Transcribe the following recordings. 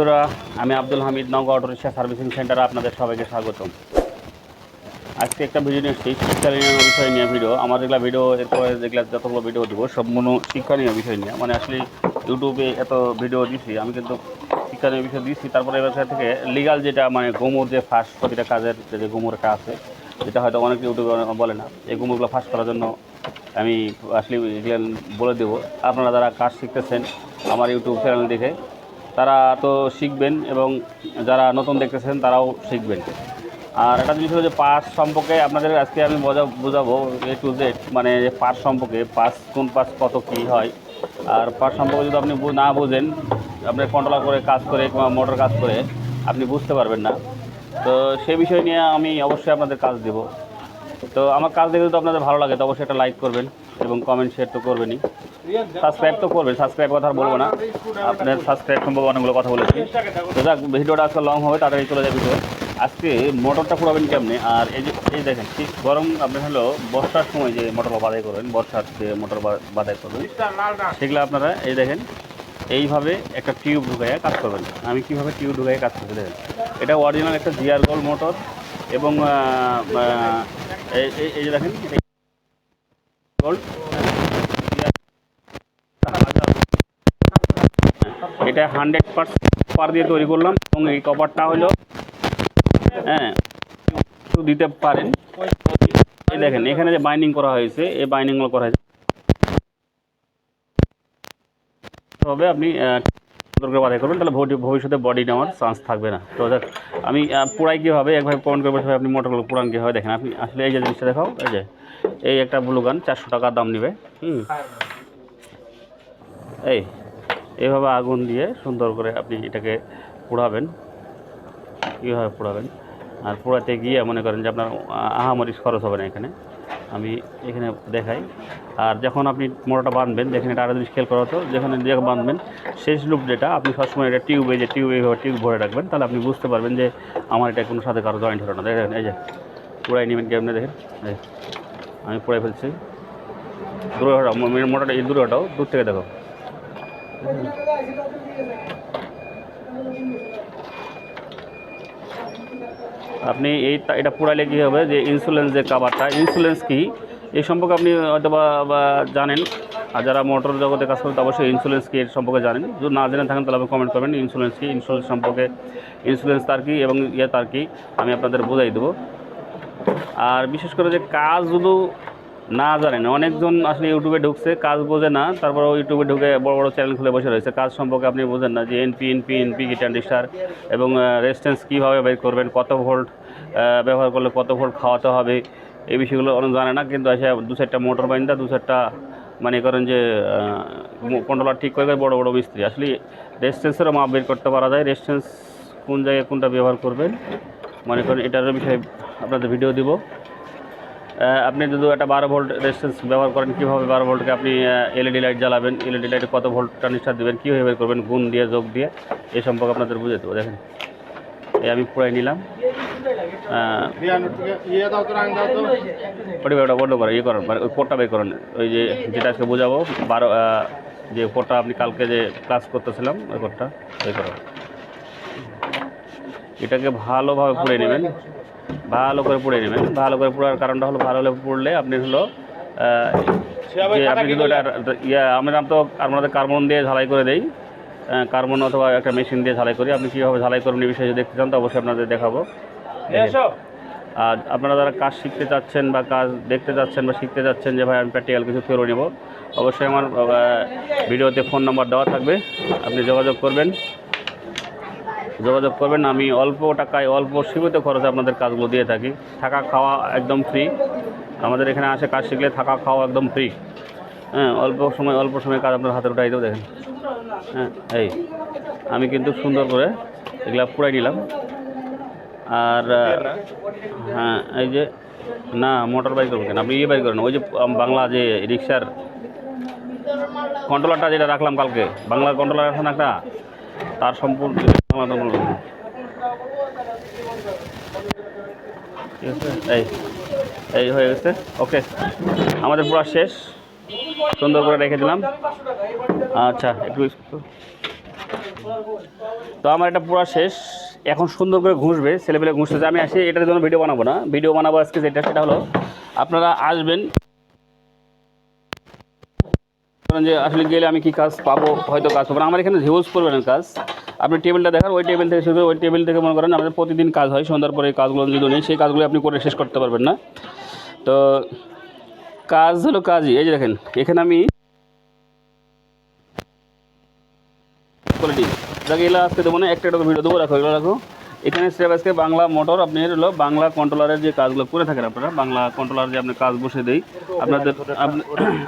বন্ধুরা, আমি Abdul Hamid, Naogaon auto rickshaw servicing সেন্টারে আপনাদের সবাইকে স্বাগতম। আজকে একটা ভিডিও নিয়ে এসেছি শিক্ষানীয় বিষয় নিয়ে ভিডিও। আমার যেগুলো ভিডিও এরপরে যেগুলো যতগুলো ভিডিও দেবো সম্পূর্ণ শিক্ষণীয় বিষয় নিয়ে, মানে আসলে ইউটিউবে এত ভিডিও দিছি আমি, কিন্তু শিক্ষণীয় বিষয় দিচ্ছি। তারপরে এবার থেকে লিগাল যেটা, মানে গুমর যে ফাঁস প্রতিটা কাজের যে গুমর একটা আছে, যেটা হয়তো অনেক ইউটিউবে বলে না, এই গুমরগুলো ফাঁস করার জন্য আমি আসলে বলে দেবো। আপনারা যারা কাজ শিখতেছেন আমার ইউটিউব চ্যানেল দেখে, তারা তো শিখবেন, এবং যারা নতুন দেখতেছেন তারাও শিখবেন। আর একটা জিনিস হলো যে পাস সম্পর্কে আপনাদের আজকে আমি বোঝাবো এ টু জেড, মানে পাস সম্পর্কে, পাস কোন পাস কত কী হয়। আর পাস সম্পর্কে যদি আপনি না বোঝেন, আপনি কন্ট্রোলার করে কাজ করে কিংবা মোটর কাজ করে আপনি বুঝতে পারবেন না। তো সেই বিষয় নিয়ে আমি অবশ্যই আপনাদের কাজ দেব। তো আমার কাজ দেখে যদি আপনাদের ভালো লাগে তো অবশ্যই একটা লাইক করবেন এবং কমেন্ট শেয়ার তো করবেনই, সাবস্ক্রাইব তো করবেন। সাবস্ক্রাইব কথা আর বলবো না, আপনার সাবস্ক্রাইব সম্ভব অনেকগুলো কথা বলেছি। তো যাক, ভিডিওটা আজকে লং হবে, তাড়াতাড়ি চলে যাবে ভিডিও। আজকে মোটরটা পুরাবেন কেমনে, আর এই দেখেন ঠিক গরম, আপনি হলো বর্ষার সময় যে মোটর বাদাই করবেন, বর্ষার যে মোটর বাদাই করবেন সেগুলো আপনারা এই দেখেন এইভাবে একটা টিউব ঢুকাইয়া কাজ করবেন। আমি কীভাবে টিউব ঢুকাইয়া কাজ করছি দেখেন। এটা অরিজিনাল একটা জিআর গোল্ড মোটর, এবং এই যে দেখেন গোল্ড, এটা 100% কপার দিয়ে তৈরি করলাম, এবং এই কপারটা হলো দিতে পারেন। এই দেখেন এখানে যে বাইন্ডিং করা হয়েছে, এই বাইন্ডিংগুলো করা হয়েছে হবে, আপনি বাধাই করবেন, তাহলে ভবিষ্যতে বডি নেওয়ার চান্স থাকবে না। তো দেখ আমি পুরাই কীভাবে একভাবে কমেন্ট করবো, আপনি মোটরগুলো পুরান কীভাবে দেখেন। আপনি আসলে এই যে জিনিসটা দেখাও, এই একটা ব্লু গান 400 টাকা দাম নেবে। এইভাবে আগুন দিয়ে সুন্দর করে আপনি এটাকে পোড়াবেন। কীভাবে পোড়াবেন, আর পোড়াতে গিয়ে মনে করেন যে আপনার আহামরিচ খরচ হবে না। আমি এখানে দেখাই। আর যখন আপনি মোটরটা বাঁধবেন, দেখেন এটা আরও জিনিস খেয়াল করা হতো, যেখানে বাঁধবেন শেষ লুপ যেটা, আপনি সবসময় এটা টিউবে টিউব ভরে রাখবেন, তাহলে আপনি বুঝতে পারবেন যে আমার এটা কোনো সাথে কারো জয়েন্ট হলো না। দেখেন এই যে পুরাই নেবেন কেমনে, দেখেন আমি পুরাই ফেলছি। দূরে হটাও মোটরটা, এই দূরে হটাও, দূর থেকে দেখো। আপনি এটা পুরাইলে কী হবে, যে ইন্স্যুরেন্স যে কাভারটা, ইন্স্যুরেন্স কি এই সম্পর্কে আপনি হয়তো বা জানেন। আর যারা মোটর জগতে কাজ করেন অবশ্যই ইন্স্যুরেন্স কি এর সম্পর্কে জানেন। যদি না জেনে থাকেন তাহলে আপনি কমেন্ট করবেন ইন্স্যুরেন্স কি, ইন্স্যুরেন্স সম্পর্কে, ইন্স্যুরেন্স তার কি এবং তার কি আমি আপনাদের বোঝাই দেবো। আর বিশেষ করে যে কাজ শুধু না জানেন, অনেকজন আসলে ইউটিউবে ঢুকছে, কাজ বোঝে না, তারপর ইউটিউবে ঢুকে বড় বড় চ্যানেল খুলে বসে রয়েছে। কাজ সম্পর্কে আপনি বোঝেন না যে এনপি কি ট্রানজিস্টার, এবং রেজিস্ট্যান্স কীভাবে বের করবেন, কত ভোল্ট ব্যবহার করলে কত ভোল্ট খাওয়াতে হবে, এই বিষয়গুলো অনেক জানে না। কিন্তু এসে 2-4টা মোটর বাইন্দা, 2-4টা মানে করেন যে কন্ট্রোলার ঠিক করে বড় বড় মিস্ত্রি। আসলে রেজিস্ট্যান্সেরও মাপ বের করতে পারা যায়, রেজিস্ট্যান্স কোন জায়গায় কোনটা ব্যবহার করবেন মনে করেন, এটার বিষয়ে আপনাদের ভিডিও দিব। আপনি যদি একটা 12 ভোল্ট রেজিস্ট্যান্স ব্যবহার করেন, কীভাবে 12 ভোল্টকে আপনি এলইডি লাইট জ্বালাবেন, এলইডি লাইটে কত ভোল্ট ট্রানজিস্টার দেবেন, কীভাবে বের করবেন, গুণ দিয়ে যোগ দিয়ে, এই সম্পর্কে আপনাদের বুঝে দেবো। দেখেন আমি পুরাই নিলাম। ওটা বন্ধ করেন, করেন, মানে ওই পোর্টটা বের করেন, ওই যেটা আজকে বোঝাবো 12 যে পোর্টটা আপনি কালকে যে ক্লাস করতেছিলাম ওই পোর্টটা বের করেন। এটাকে ভালোভাবে পুড়ে নেবেন, ভালো করে পুড়ে নেবেন। ভালো করে পোড়ার কারণটা হলো, ভালো করে পুড়লে আপনি হলো যে আপনি কিন্তু এটা আমরা তো আমাদের কার্বন দিয়ে ঝালাই করে দেই, কার্বন অথবা একটা মেশিন দিয়ে ঝালাই করি। আপনি কীভাবে ঝালাই করবেন এই বিষয়ে যদি দেখতে চান তো অবশ্যই আপনাদের দেখাবো। আর আপনারা যারা কাজ শিখতে চাচ্ছেন বা কাজ দেখতে চাচ্ছেন বা শিখতে চাচ্ছেন যে ভাই আমি প্র্যাকটিক্যাল কিছু করে নেব, অবশ্যই আমার ভিডিওতে ফোন নাম্বার দেওয়া থাকবে, আপনি যোগাযোগ করবেন। আমি অল্প টাকায় অল্প সীমিত খরচে আপনাদের কাজগুলো দিয়ে থাকি। থাকা খাওয়া একদম ফ্রি, আমাদের এখানে আসে কাজ শিখলে থাকা খাওয়া একদম ফ্রি। অল্প সময় কাজ আপনার হাতে উঠাই দেবো। দেখেন আমি কিন্তু সুন্দর করে এগুলা পুরাই নিলাম। আর এই যে না মোটর বাইক করবেন কেন, আপনি বাইক করেন, ওই যে বাংলা যে রিক্সার কন্ট্রোলারটা যেটা রাখলাম কালকে, বাংলার কন্ট্রোলার আছে না একটা, তার সম্পূর্ণ এই হয়ে গেছে। ওকে, আমাদের পুরো শেষ, সুন্দর করে রেখে দিলাম। আচ্ছা একটু তো আমার এটা পুরো শেষ, এখন সুন্দর করে ঘুষবে, ছেলেপেলে ঘুষতেছে। আমি আসি এটার জন্য ভিডিও বানাবো না, ভিডিও বানাবো আজকে সেটা হলো আপনারা আসবেন যে আসলে গেলে আমি কি কাজ পাবো, হয়তো কাজ পাবো না। আমার এখানে হিউজ পরিমাণে কাজ। আপনি টেবিলটা দেখান, ওই টেবিল থেকে শুরু করে ওই টেবিল থেকে মনে করেন আমাদের প্রতিদিন কাজ হয়, সন্ধ্যার পরে এই কাজগুলো যদি নেই সেই কাজগুলো আপনি করে শেষ করতে পারবেন না। তো কাজ হলো কাজই। এই যে দেখেন এখানে আমি কোয়ালিটি যাকে এগুলো আজকে দেবো না, একটা ভিডিও দেবো, রাখো এগুলো রাখো। এখানে স্টেপ আজকে বাংলা মোটর আপনি হলো বাংলা কন্ট্রোলারের যে কাজগুলো করে থাকেন আপনারা, বাংলা কন্ট্রোলার যে আপনি কাজ বসে দেই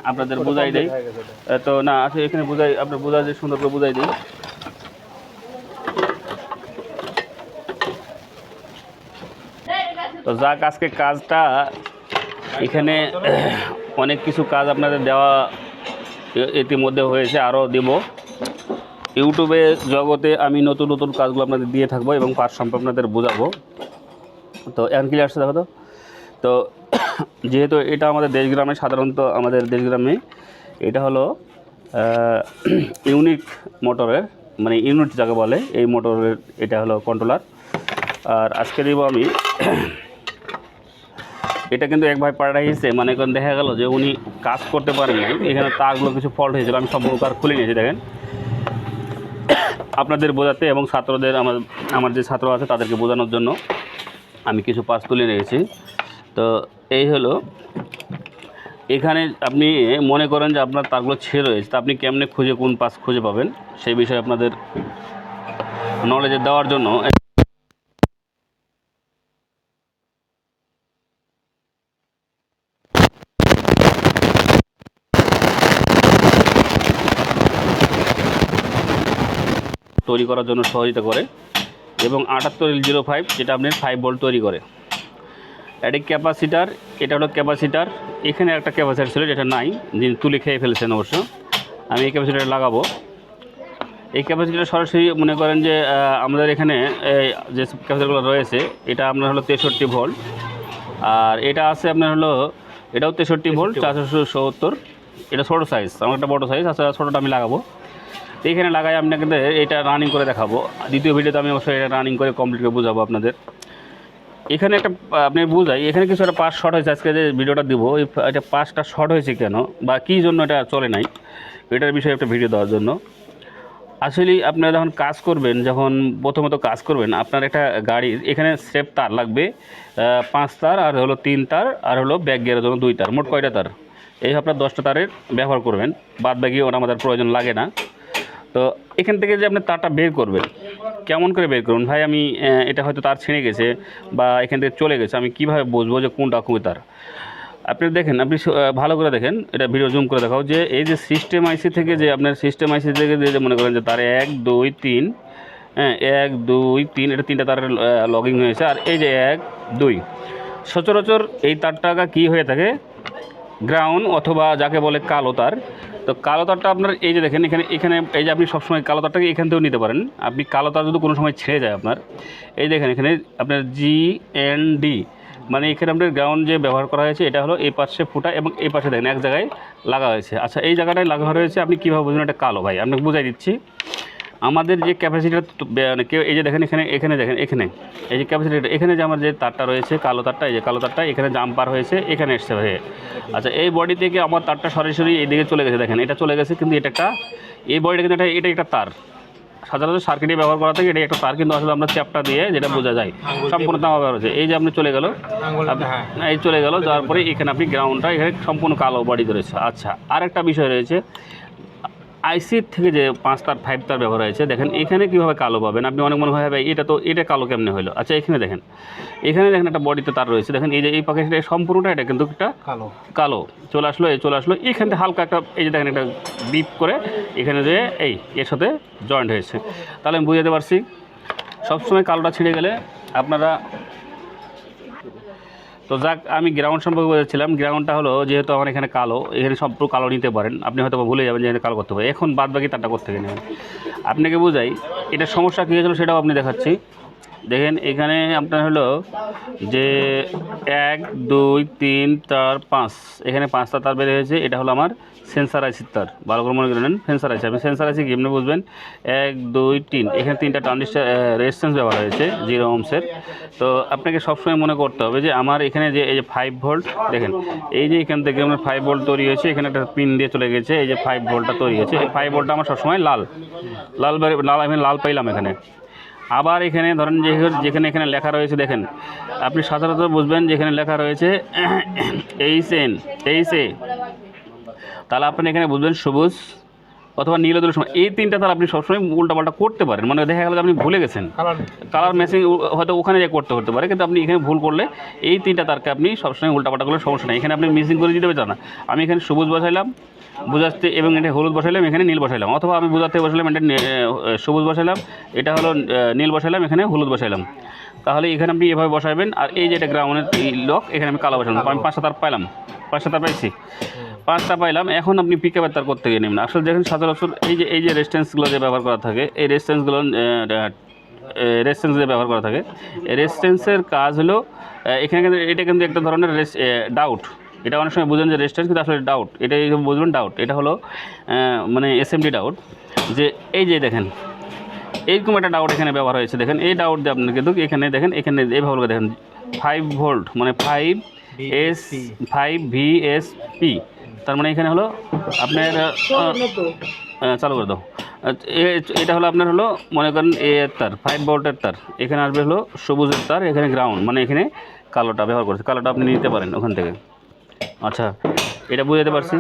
আপনাদের বোঝাই দেয়। তো না আছে এখানে বোঝাই, আপনার বোঝাই যে সুন্দর করে বোঝাই দিই। তো যাক আজকে কাজটা এখানে অনেক কিছু কাজ আপনাদের দেওয়া ইতিমধ্যে হয়েছে, আরও দেব। ইউটিউবে জগতে আমি নতুন নতুন কাজগুলো আপনাদের দিয়ে থাকবো এবং কাজ সম্পর্কে আপনাদের বোঝাবো। তো এখন ক্লিয়ার আসছে দেখো। তো যেহেতু এটা আমাদের দেশগ্রামে, সাধারণত আমাদের দেশগ্রামে এটা হলো ইউনিক মোটরের, মানে ইউনিট যাকে বলে, এই মোটরের এটা হলো কন্ট্রোলার। আর আজকে দেব আমি এটা কিন্তু এক ভাই পাঠাইছে, মানে এখন দেখা গেল যে উনি কাজ করতে পারেন নাই, এখানে তারগুলো কিছু ফল্ট হয়েছিল, আমি সম্পূর্ণ তার খুলে নিয়েছি। দেখেন আপনাদের বোঝাতে এবং ছাত্রদের, আমার যে ছাত্র আছে তাদেরকে বোঝানোর জন্য আমি কিছু পাস তুলে নিয়েছি। তো এই হলো, এখানে আপনি মনে করেন যে আপনার তারগুলো ছেড়ে রয়েছে, তা আপনি কেমনে খুঁজে কোন পাস খুঁজে পাবেন সেই বিষয়ে আপনাদের নলেজে দেওয়ার জন্য তৈরি করার জন্য সহযোগিতা করে, এবং 7805 যেটা আপনার 5 ভোল্ট তৈরি করে। এটা ক্যাপাসিটার, এটা হলো ক্যাপাসিটার। এখানে একটা ক্যাপাসিটার ছিল যেটা নাই, যিনি তুলে খেয়ে ফেলেছেন অবশ্য। আমি এই ক্যাপাসিটার লাগাবো। এই ক্যাপাসিটার সরাসরি মনে করেন যে আমাদের এখানে যে ক্যাপাসিটারগুলো রয়েছে, এটা আপনার হলো 63 ভোল্ট, আর এটা আছে আপনার হলো এটাও 63 ভোল্ট 470। এটা ছোটো সাইজ, আমার একটা বড়ো সাইজ আছে, ছোটোটা আমি লাগাবো। তো এখানে লাগাই আপনাকে এটা রানিং করে দেখাবো। দ্বিতীয় ভিডিওতে আমি অবশ্যই এটা রানিং করে কমপ্লিট করে বোঝাবো আপনাদের। এখানে একটা আপনি বুঝাই, এখানে কিছু একটা পাস শর্ট হয়েছে। আজকে যে ভিডিওটা দিব, এটা পাসটা শর্ট হয়েছে কেন বা কী জন্য এটা চলে নাই, এটার বিষয়ে একটা ভিডিও দেওয়ার জন্য। আসলে আপনারা যখন কাজ করবেন, যখন প্রথমত কাজ করবেন, আপনার একটা গাড়ির এখানে স্টেপ তার লাগবে 5 তার, আর হলো 3 তার, আর হলো ব্যাক গিয়ারের জন্য 2 তার, মোট কয়টা তার? এই আপনার 10টা তারের ব্যবহার করবেন, বাদ বাকি ওটা আমাদের প্রয়োজন লাগে না। তো এখান থেকে যে আপনি তারটা বের করবেন, কেমন করে বের করুন ভাই? আমি এটা হয়তো তার ছিঁড়ে গেছে বা এখান থেকে চলে গেছে, আমি কীভাবে বুঝবো যে কোনটা কোন তার? আপনি দেখেন, আপনি ভালো করে দেখেন, এটা ভিডিও জুম করে দেখাও, যে এই যে সিস্টেম আইসি থেকে যে আপনার সিস্টেম আইসি থেকে যে মনে করেন যে তার 1 2 3, হ্যাঁ 1 2 3, এটা 3টা তারের লগিং হয়েছে। আর এই যে 1 2, সচরাচর এই তারটা কী হয়ে থাকে? গ্রাউন্ড অথবা যাকে বলে কালো তার। তো কালো তারটা আপনার এই যে দেখেন এখানে এই যে আপনি সবসময় কালো তারটাকে এখান থেকেও নিতে পারেন। আপনি কালো তার যদি কোনো সময় ছেড়ে যায় আপনার, এই দেখেন এখানে আপনার GND, মানে এখানে আপনার গ্রাউন্ড যে ব্যবহার করা হয়েছে, এটা হলো এই পাশে ফুটা এবং এই পাশে দেখেন এক জায়গায় লাগা হয়েছে। আচ্ছা, এই জায়গাটায় লাগা হয়েছে, আপনি কীভাবে বুঝবেন এটা কালো? ভাই আপনাকে বুঝাই দিচ্ছি। আমাদের যে ক্যাপাসিটার, কেউ এই যে দেখেন এখানে দেখেন, এখানে এই যে ক্যাপাসিটার, এখানে যে আমার যে তারটা রয়েছে কালো তারটা, এই যে কালো তারটা এখানে জাম্পার হয়েছে, এখানে এসছে হয়ে। আচ্ছা, এই বডি থেকে আমার তারটা সরাসরি এইদিকে চলে গেছে, দেখেন এটা চলে গেছে, কিন্তু এটা একটা, এই বডিটা কিন্তু এটা একটা তার, সাধারণত সার্কিটে ব্যবহার করা থাকে, এটা একটা তার, কিন্তু আসলে আমরা চ্যাপটা দিয়ে যেটা বোঝা যায় সম্পূর্ণ তামা ব্যবহার হচ্ছে। এই যে আপনি চলে গেল, এই চলে গেল, যাওয়ার পরে এখানে আপনি গ্রাউন্ডটা এখানে সম্পূর্ণ কালো বডি রয়েছে। আচ্ছা, আরেকটা বিষয় রয়েছে, আইসির থেকে যে 5 তার 5 তার ব্যবহার হয়েছে, দেখেন এখানে কীভাবে কালো পাবেন? আপনি অনেক মনে হয় ভাই এটা কালো কেমনে হলো? আচ্ছা, এখানে দেখেন একটা বডিতে তার রয়েছে, দেখেন এই যে এই পাখি সম্পূর্ণটা এটা কিন্তু একটা কালো চলে আসলো এখান থেকে হালকা একটা, এই যে দেখেন একটা বিপ করে এখানে যে এর সাথে জয়েন্ট হয়েছে। তাহলে আমি বুঝাতে পারছি, সবসময় কালোটা ছিঁড়ে গেলে আপনারা। তো যাক, আমি গ্রাউন্ড সম্পর্কে বলেছিলাম। গ্রাউন্ডটা হলো, যেহেতু আমার এখানে কালো, এখানে সব কালো নিতে পারেন, আপনি হয়তো ভুলে যাবেন যে এখানে কালো করতে হবে। এখন বাদ বাকি তারটা করতে নেবেন। আপনাকে বোঝাই, এটা সমস্যা কী হয়েছিল সেটাও আপনি দেখাচ্ছি। দেখেন এখানে আপনার হলো যে 1 2 3 4 5 এখানে 5টা তার বের হয়েছে। এটা হলো আমার সেন্সার আইসির তার, ভালো করে মনে করে নেন সেন্সার আইসি। আপনি সেন্সার আইসি কেমনি বুঝবেন? 1 2 3 এখানে 3টা ট্রানজিস্টর রেজিস্ট্যান্স ব্যবহার হয়েছে 0 ওহমসের। তো আপনাকে সবসময় মনে করতে হবে যে আমার এখানে যে এই যে 5 ভোল্ট, দেখেন এই যে এখান থেকে আমার 5 ভোল্ট তৈরি হয়েছে, এখানে একটা পিন দিয়ে চলে গেছে, এই যে 5 ভোল্টটা তৈরি হয়েছে। এই 5 ভোল্টটা আমার সবসময় লাল আমি লাল পাইলাম এখানে। আবার এখানে ধরেন যেখানে এখানে লেখা রয়েছে, দেখেন আপনি সাধারণত বুঝবেন যেখানে লেখা রয়েছে এইচ এ, তাহলে আপনি এখানে বুঝবেন সবুজ অথবা নীল হলে সময় এই 3টা তার আপনি সবসময় উল্টাপাল্টা করতে পারেন। মানে দেখা গেল আপনি ভুলে গেছেন কালার ম্যাচিং, হয়তো ওখানে যে করতে হতে পারে, কিন্তু আপনি এখানে ভুল করলে এই 3টা তারকে আপনি সবসময় উল্টাপাল্টা করলে সমস্যা নেই। এখানে আপনি মিক্সিং করে দিতে পারছেন না। আমি এখানে সবুজ বসাইলাম বুঝাতে, এবং এটা হলুদ বসাইলাম, এখানে নীল বসাইলাম, অথবা আমি বুঝাতে বসাইলাম এটা সবুজ বসাইলাম, এটা হলো নীল বসাইলাম, এখানে হলুদ বসাইলাম। তাহলে এখানে আপনি এভাবে বসাবেন। আর এই যে এটা গ্রাউন্ডের এই লক, এখানে আমি কালো বসালাম। আমি 5টা তার পাইলাম, 5টা তার পাইছি, 5টা পাইলাম। এখন আপনি পিকআপের তার করতে গিয়ে নেবেন। আসলে দেখেন সচরাচর এই যে রেজিস্ট্যান্সগুলো যে ব্যবহার করা থাকে, এই রেজিস্ট্যান্সগুলো যে ব্যবহার করা থাকে, এই রেজিস্ট্যান্সের কাজ হলো এখানে কিন্তু এটা কিন্তু একটা ধরনের ডাউট। এটা অনেক সময় বুঝেন যে রেজিস্ট্যান্স, কিন্তু আসলে ডাউট। এটা বুঝবেন ডাউট, এটা হলো মানে এসএমডি ডাউট। যে এই যে দেখেন এইরকম একটা ডাউট এখানে ব্যবহার হয়েছে। দেখেন এই ডাউট দিয়ে আপনার কিন্তু এখানে দেখেন, এখানে এইভাবে দেখেন 5 ভোল্ট মানে 5VSP, তার মানে এখানে হলো আপনার চালু করে দাও। এটা হলো আপনার হলো মনে করেন এর তার 5 ভোল্টের তার, এখানে আসবে হলো সবুজের তার, এখানে গ্রাউন্ড, মানে এখানে কালোটা ব্যবহার করছে। কালোটা আপনি নিতে পারেন ওখান থেকে। আচ্ছা, এটা বুঝাতে পারছি।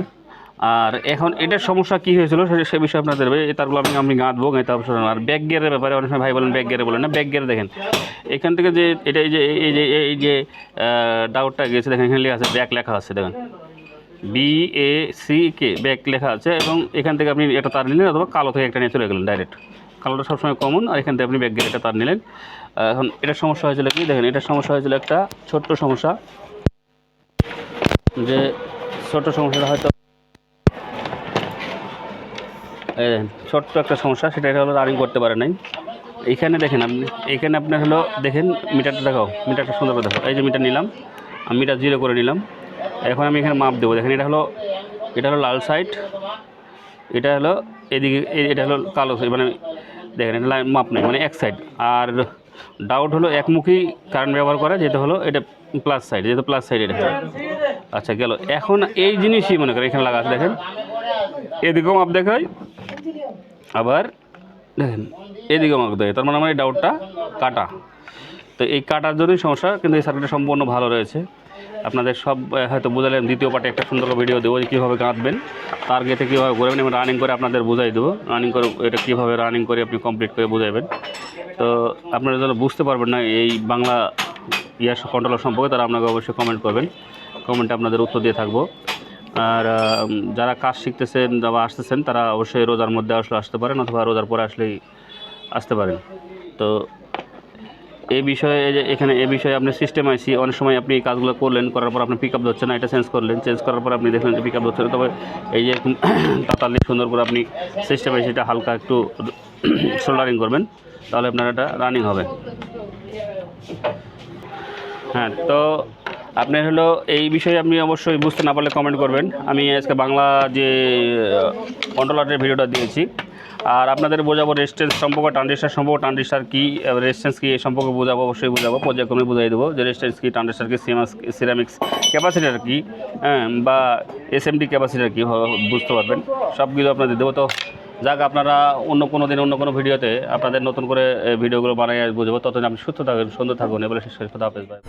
আর এখন এটার সমস্যা কী হয়েছিল সে বিষয়ে আপনাদের এই তারগুলো আমি গাঁথবো গাঁথতে হবে। আর ব্যাক গিয়ারের ব্যাপারে অনেক সময় ভাই বলেন ব্যাক গিয়ারে বলেন না, ব্যাক গিয়ারে দেখেন এখান থেকে যে এটা এই যে ডাউটটা গিয়েছে, দেখেন এখানে লেখা আছে ব্যাক লেখা আছে, দেখেন BACK ব্যাক লেখা আছে। এবং এখান থেকে আপনি একটা তার নিলেন, অথবা কালো থেকে একটা নিয়ে চলে গেলেন ডাইরেক্ট। কালোটা সবসময় কমন, আর এখান থেকে আপনি ব্যাক গিয়ারে একটা তার নিলেন। এখন এটার সমস্যা হয়েছিল কি, দেখেন এটার সমস্যা হয়েছিল একটা ছোট্ট সমস্যা, যে ছোট্ট সমস্যাটা হয়তো ছোট্ট একটা সমস্যা, সেটা এটা হলো রানিং করতে পারে নাই। এইখানে দেখেন আপনি, এইখানে আপনার হলো দেখেন মিটারটা দেখাও, মিটারটা সুন্দর করে দেখো। এই যে মিটার নিলাম, আমি মিটার 0 করে নিলাম। এখন আমি এখানে মাপ দেবো। দেখেন এটা হলো লাল সাইড, এটা হলো এদিকে, এটা হলো কালো সাইড, মানে দেখেন এটা মাপ নেই, মানে এক সাইড। আর ডাউট হলো একমুখী কারেন্ট ব্যবহার করে, যেটা হলো এটা প্লাস সাইড, যেহেতু প্লাস সাইড এটা। আচ্ছা গেল। এখন এই জিনিসই মনে করেন এখানে লাগা আছে, দেখেন এদিকেও মাপ দেখায়, আবার দেখেন এদিকেও মাপ দেয়, তার মানে আমার এই ডাউটটা কাটা। তো এই কাটার জন্যই সমস্যা, কিন্তু এই সার্কিটটা সম্পূর্ণ ভালো রয়েছে। আপনাদের সব হয়তো বোঝালেন। দ্বিতীয় পার্টে একটা সুন্দর ভিডিও দেবো যে কীভাবে গাঁথবেন, তার গেটে কীভাবে করবেন, এবং রানিং করে আপনাদের বুঝাই দেবো। রানিং করে এটা কীভাবে রানিং করে আপনি কমপ্লিট করে বুঝাইবেন। তো আপনারা যারা বুঝতে পারবেন না এই বাংলা কন্ট্রোলার সম্পর্কে, তারা আপনাকে অবশ্যই কমেন্ট করবেন। কমেন্টে আপনাদের উত্তর দিয়ে থাকবো। আর যারা কাজ শিখতেছেন বা আসতেছেন, তারা অবশ্যই রোজার মধ্যে আসতে পারেন, অথবা রোজার পরে আসলেই আসতে পারেন। তো এই বিষয়ে এখানে এই বিষয়ে আপনি সিস্টেম আইসি, অনেক সময় আপনি কাজগুলো করলেন, করার পর আপনি পিক আপ ধরছে না, এটা চেঞ্জ করলেন, চেঞ্জ করার পর আপনি দেখলেন যে পিক আপ ধরছে না। তবে এই যে তাতালি সুন্দর করে আপনি সিস্টেম আইসিটা হালকা একটু সোল্ডারিং করবেন, তাহলে আপনার এটা রানিং হবে। হ্যাঁ, তো আপনার হলো এই বিষয়ে আপনি অবশ্যই বুঝতে না পারলে কমেন্ট করবেন। আমি আজকে বাংলা যে কন্ট্রোলারের ভিডিওটা দিয়েছি, আর আপনাদের বোঝাবো রেজিস্ট্যান্স সম্পর্কে, ট্রানজিস্টার কী, রেজিস্ট্যান্স কী, এই সম্পর্কে বোঝাবো, অবশ্যই বোঝাবো। পর্যায়ক্রমে বুঝাই দেবো যে রেজিস্ট্যান্স কী, ট্রানজিস্টার কী, সিরামিক্স ক্যাপাসিটার কী, বা SMD ক্যাপাসিটার কী, বুঝতে পারবেন। সব কিছু আপনাদের দেবো। তো যাক, আপনারা অন্য কোনো দিন অন্য কোনো ভিডিওতে আপনাদের নতুন করে ভিডিওগুলো বানাই বুঝবো। ততদিন আপনি সুস্থ থাকবেন, সুন্দর থাকুন, এবারে শেষ করে খোদা হাফেজ, বাই।